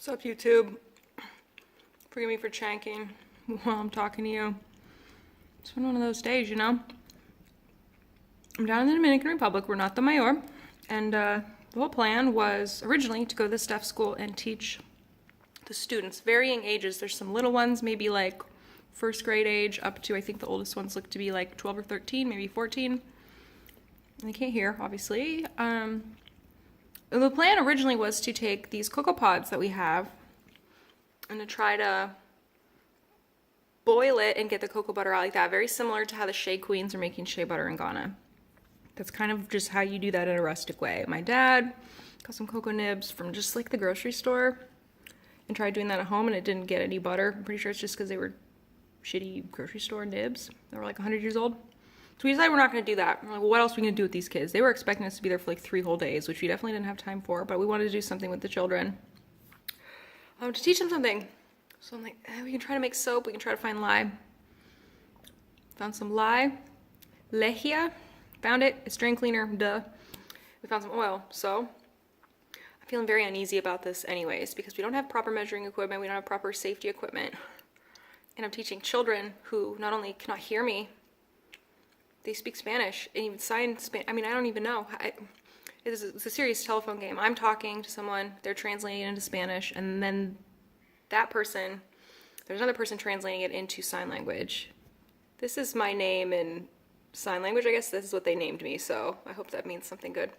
What's up, YouTube? Forgive me for chanking while I'm talking to you. It's been one of those days, you know? I'm down in the Dominican Republic. We're not the mayor. And the whole plan was originally to go to this deaf school and teach the students, varying ages. There's some little ones, maybe like first grade age, up to, I think the oldest ones look to be like 12 or 13, maybe 14. And they can't hear, obviously. The plan originally was to take these cocoa pods that we have and to try to boil it and get the cocoa butter out like that. Very similar to how the shea queens are making shea butter in Ghana. That's kind of just how you do that in a rustic way. My dad got some cocoa nibs from just like the grocery store and tried doing that at home, and it didn't get any butter. I'm pretty sure it's just because they were shitty grocery store nibs that were like 100 years old. So we decided we're not going to do that. We're like, well, what else are we going to do with these kids? They were expecting us to be there for like 3 whole days, which we definitely didn't have time for, but we wanted to do something with the children to teach them something. So I'm like, we can try to make soap. We can try to find lye. Found some lye. Lehia. Found it. It's drain cleaner. Duh. We found some oil. So I'm feeling very uneasy about this anyways, because we don't have proper measuring equipment. We don't have proper safety equipment. And I'm teaching children who not only cannot hear me, they speak Spanish and even sign Spanish. I mean, I don't even know. It's a serious telephone game. I'm talking to someone, they're translating it into Spanish, and then that person, there's another person translating it into sign language. This is my name in sign language. I guess this is what they named me, so I hope that means something good.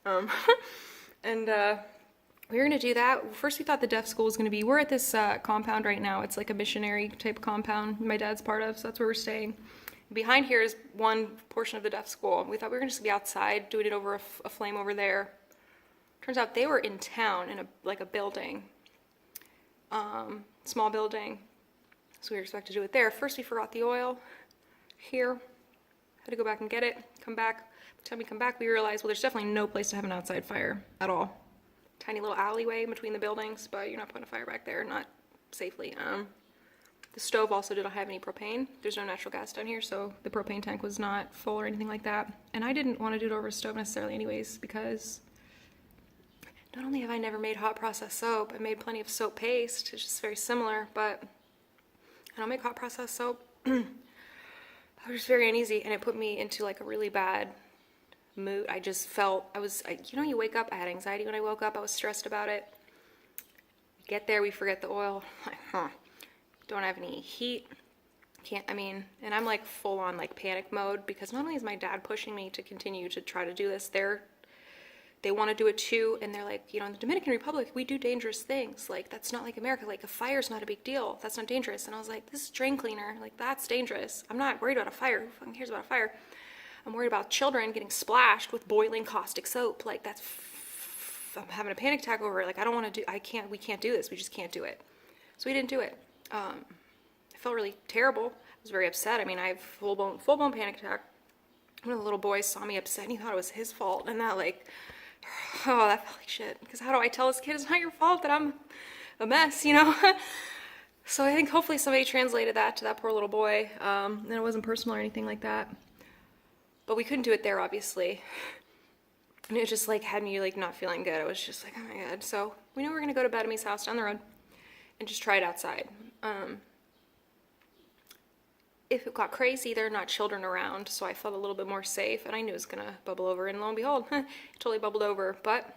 And we were going to do that. First we thought the deaf school was going to be, we're at this compound right now. It's like a missionary type compound my dad's part of, so that's where we're staying. Behind here is one portion of the deaf school. We thought we were going to just be outside doing it over a flame over there. Turns out they were in town in a building, small building. So we were expected to do it there. First we forgot the oil here. Had to go back and get it, come back. By the time we come back, we realized, well, there's definitely no place to have an outside fire at all. Tiny little alleyway between the buildings, but you're not putting a fire back there, not safely. The stove also didn't have any propane. There's no natural gas down here, so the propane tank was not full or anything like that. And I didn't want to do it over a stove necessarily anyways, because not only have I never made hot processed soap, I made plenty of soap paste. It's just very similar, but I don't make hot processed soap. I was just very uneasy, and it put me into like a really bad mood. I just felt, you know, you wake up, I had anxiety when I woke up, I was stressed about it. Get there, we forget the oil. Like, don't have any heat, and I'm like full on like panic mode, because not only is my dad pushing me to continue to try to do this, they want to do it too, and they're like, you know, in the Dominican Republic, we do dangerous things. Like, that's not like America. Like, a fire's not a big deal. That's not dangerous. And I was like, this is drain cleaner. Like, that's dangerous. I'm not worried about a fire. Who fucking cares about a fire? I'm worried about children getting splashed with boiling caustic soap. Like, I'm having a panic attack over it. Like, we can't do this. We just can't do it. So we didn't do it. I felt really terrible. I was very upset. I mean, I have full-blown panic attack. One of the little boys saw me upset, and he thought it was his fault. And that, like, oh, that felt like shit. Because how do I tell this kid it's not your fault that I'm a mess, you know? So I think hopefully somebody translated that to that poor little boy. And it wasn't personal or anything like that. But we couldn't do it there, obviously. And it just, like, had me, like, not feeling good. I was just like, oh, my God. So we knew we were going to go to Bedami's house down the road and just try it outside. If it got crazy, there are not children around, so I felt a little bit more safe, and I knew it was gonna bubble over, and lo and behold, it totally bubbled over. But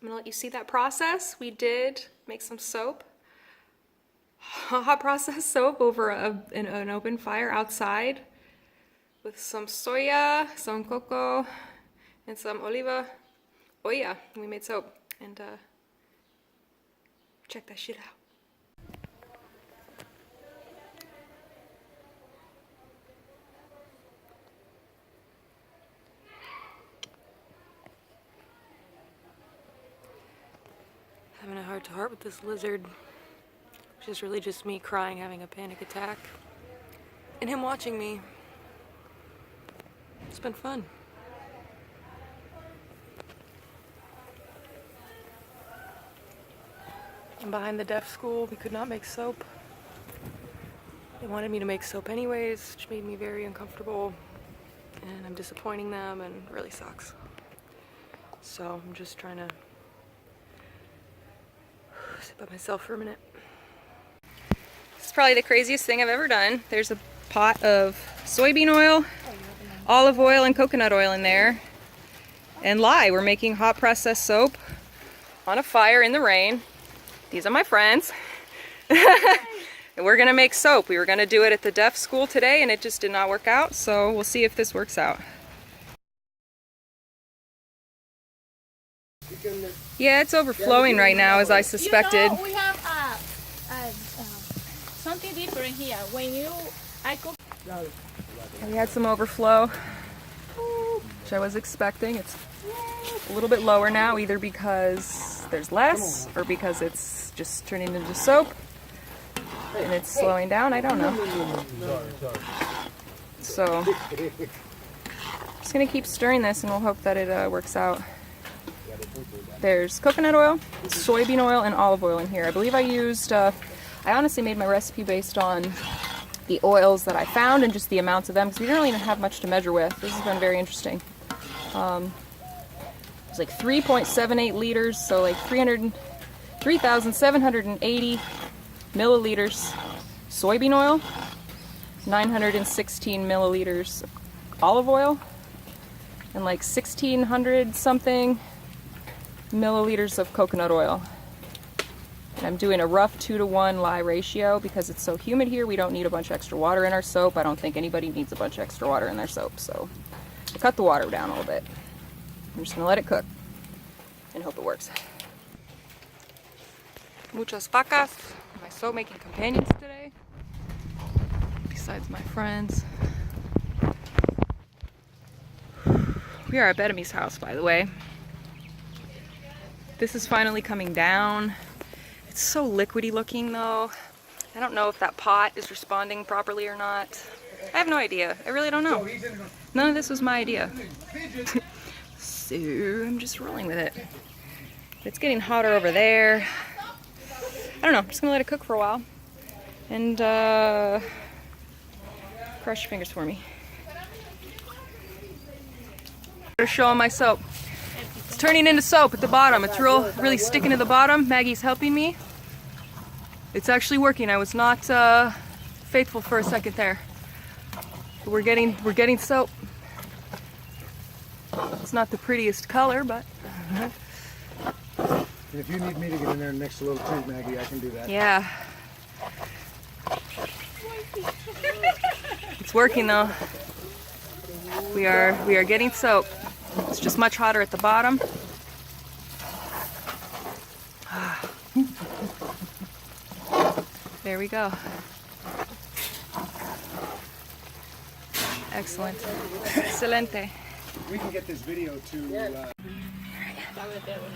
I'm gonna let you see that process. We did make some soap, hot process soap over an open fire outside with some soya, some cocoa, and some oliva oil. We made soap, and check that shit out. Having a heart-to-heart with this lizard, which is really just me crying, having a panic attack, and him watching me. It's been fun. I'm behind the deaf school. We could not make soap. They wanted me to make soap anyways, which made me very uncomfortable, and I'm disappointing them, and it really sucks. So I'm just trying to by myself for a minute. This is probably the craziest thing I've ever done. There's a pot of soybean oil, olive oil, and coconut oil in there. And lye, we're making hot processed soap on a fire in the rain. These are my friends. And we're gonna make soap. We were gonna do it at the deaf school today and it just did not work out, so we'll see if this works out. Yeah, it's overflowing right now, as I suspected. You know, we have something different here. When I cook. We had some overflow, which I was expecting. It's a little bit lower now, either because there's less or because it's just turning into soap and it's slowing down. I don't know. So, just gonna keep stirring this and we'll hope that it works out. There's coconut oil, soybean oil, and olive oil in here. I believe I used, I honestly made my recipe based on the oils that I found and just the amounts of them, because we didn't really even have much to measure with. This has been very interesting. It's like 3.78 liters, so like 3,780 milliliters soybean oil, 916 milliliters olive oil, and like 1,600 something milliliters of coconut oil. And I'm doing a rough 2-to-1 lye ratio because it's so humid here. We don't need a bunch of extra water in our soap. I don't think anybody needs a bunch of extra water in their soap, so I cut the water down a little bit. I'm just gonna let it cook and hope it works. Muchas vacas, my soap making companions today, besides my friends. We are at Betamy's house, by the way. This is finally coming down. It's so liquidy looking though. I don't know if that pot is responding properly or not. I have no idea. I really don't know. None of this was my idea. So I'm just rolling with it. It's getting hotter over there. I don't know, I'm just gonna let it cook for a while. And cross your fingers for me. I'm showing my soap. It's turning into soap at the bottom. It's really sticking to the bottom. Maggie's helping me. It's actually working. I was not faithful for a second there. But we're getting soap. It's not the prettiest color, but. If you need me to get in there and mix a little treat, Maggie, I can do that. Yeah. It's working though. We are getting soap. It's just much hotter at the bottom. There we go. Excellent. Excelente. We can get this video to...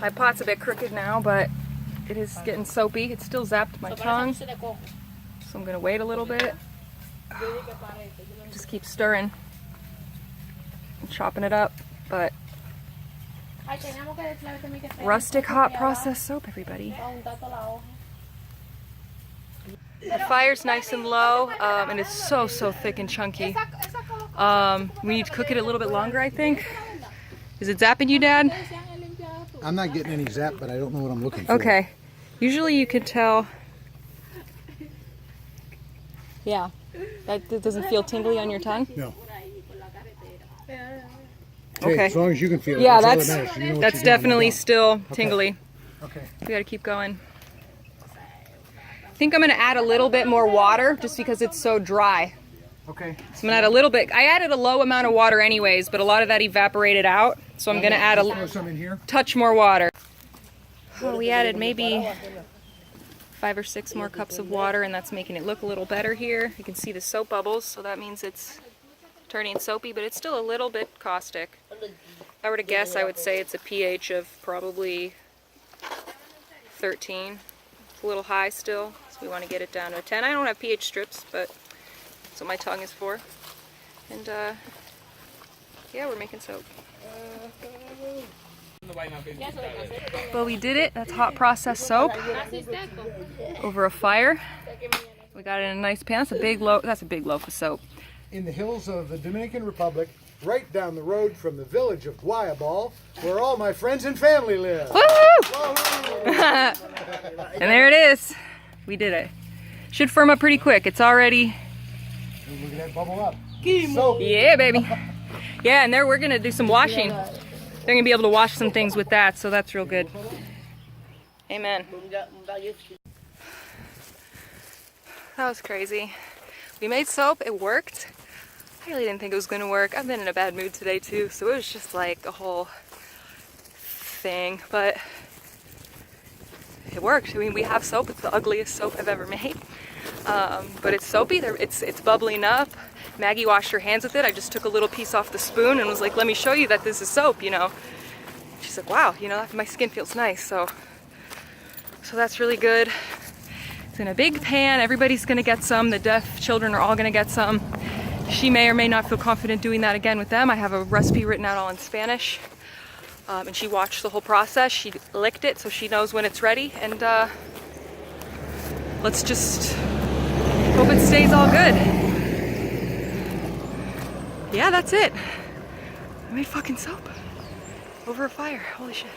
My pot's a bit crooked now, but it is getting soapy. It still zapped my tongue. So I'm going to wait a little bit. Just keep stirring and chopping it up. But rustic hot processed soap, everybody. The fire's nice and low, and it's so thick and chunky. We need to cook it a little bit longer, I think. Is it zapping you, Dad? I'm not getting any zap, but I don't know what I'm looking for. Okay. Usually you can tell. Yeah. That doesn't feel tingly on your tongue? No. Okay. As long as you can feel it. Yeah, that's all that matters. You know that's definitely still Okay. tingly. Okay. We gotta keep going. I think I'm gonna add a little bit more water just because it's so dry. Okay. So I'm gonna add a little bit. I added a low amount of water anyways, but a lot of that evaporated out. So I'm gonna add Throw some in here. touch more water. Oh, we added maybe 5 or 6 more cups of water, and that's making it look a little better here. You can see the soap bubbles, so that means it's turning soapy, but it's still a little bit caustic. If I were to guess, I would say it's a pH of probably 13. It's a little high still, so we want to get it down to a 10. I don't have pH strips, but that's what my tongue is for. And yeah, we're making soap. Well, we did it. That's hot processed soap over a fire. We got it in a nice pan. That's a big loaf. That's a big loaf of soap. In the hills of the Dominican Republic, right down the road from the village of Guayabal, where all my friends and family live. Woo! Wahoo! And there it is. We did it. Should firm up pretty quick. It's already... Look at that bubble up. Soap. Yeah, baby. Yeah, and there we're gonna do some washing. They're gonna be able to wash some things with that, so that's real good. Amen. That was crazy. We made soap, it worked. I really didn't think it was gonna work. I've been in a bad mood today too, so it was just like a whole thing, but it worked. I mean, we have soap. It's the ugliest soap I've ever made. But it's soapy, it's bubbling up. Maggie washed her hands with it. I just took a little piece off the spoon and was like, let me show you that this is soap, you know. She's like, wow, you know, my skin feels nice, so that's really good. It's in a big pan. Everybody's gonna get some. The deaf children are all gonna get some. She may or may not feel confident doing that again with them. I have a recipe written out all in Spanish. And she watched the whole process. She licked it so she knows when it's ready. And let's just hope it stays all good. Yeah, that's it. I made fucking soap over a fire. Holy shit.